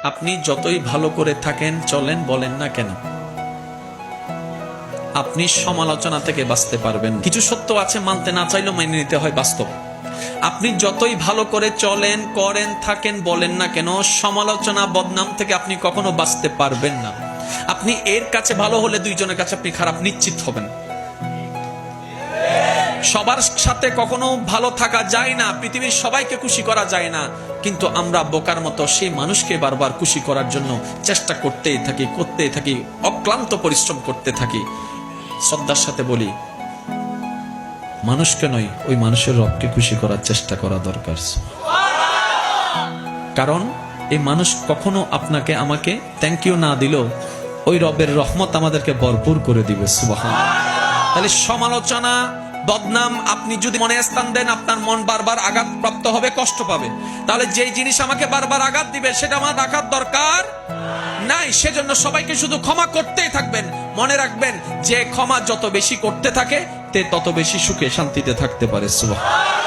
আপনি যতই ভালো করে থাকেন চলেন বলেন না কেন, আপনি সমালোচনা থেকে বাঁচতে পারবেন। কিছু সত্য আছে, মানতে না চাইলেও মেনে নিতে হয়, বাস্তব। আপনি যতই ভালো করে চলেন, করেন, থাকেন, বলেন না কেন, সমালোচনা, বদনাম থেকে আপনি কখনো বাঁচতে পারবেন না। আপনি এর কাছে ভালো হলে দুইজনের কাছে আপনি খারাপ নিশ্চিত হবেন। সবার সাথে কখনো ভালো থাকা যায় না, পৃথিবীর সবাইকে খুশি করা যায় না, কিন্তু আমরা বোকার মতো সেই মানুষকে বারবার খুশি করার জন্য চেষ্টা করতেই থাকি, অক্লান্ত পরিশ্রম করতে থাকি। শ্রদ্ধার সাথে বলি, মানুষকে নয়, ওই মানুষের রবকে খুশি করার চেষ্টা করা দরকার। কারণ এই মানুষ কখনো আপনাকে আমাকে থ্যাংক ইউ না দিলেও ওই রবের রহমত আমাদেরকে ভরপুর করে দিবে। সুবহানাল্লাহ। তাহলে সমালোচনা, বদনাম আপনি যদি মনে স্থান দেন, আপনার মন বারবার আঘাতপ্রাপ্ত হবে, কষ্ট পাবে। তাহলে যেই জিনিস আমাকে বারবার আঘাত দিবে সেটা আমার রাখার দরকার নাই। সেজন্য সবাইকে শুধু ক্ষমা করতেই থাকবেন। মনে রাখবেন, যে ক্ষমা যত বেশি করতে থাকে তে তত বেশি সুখে শান্তিতে থাকতে পারে। সুবহানাল্লাহ।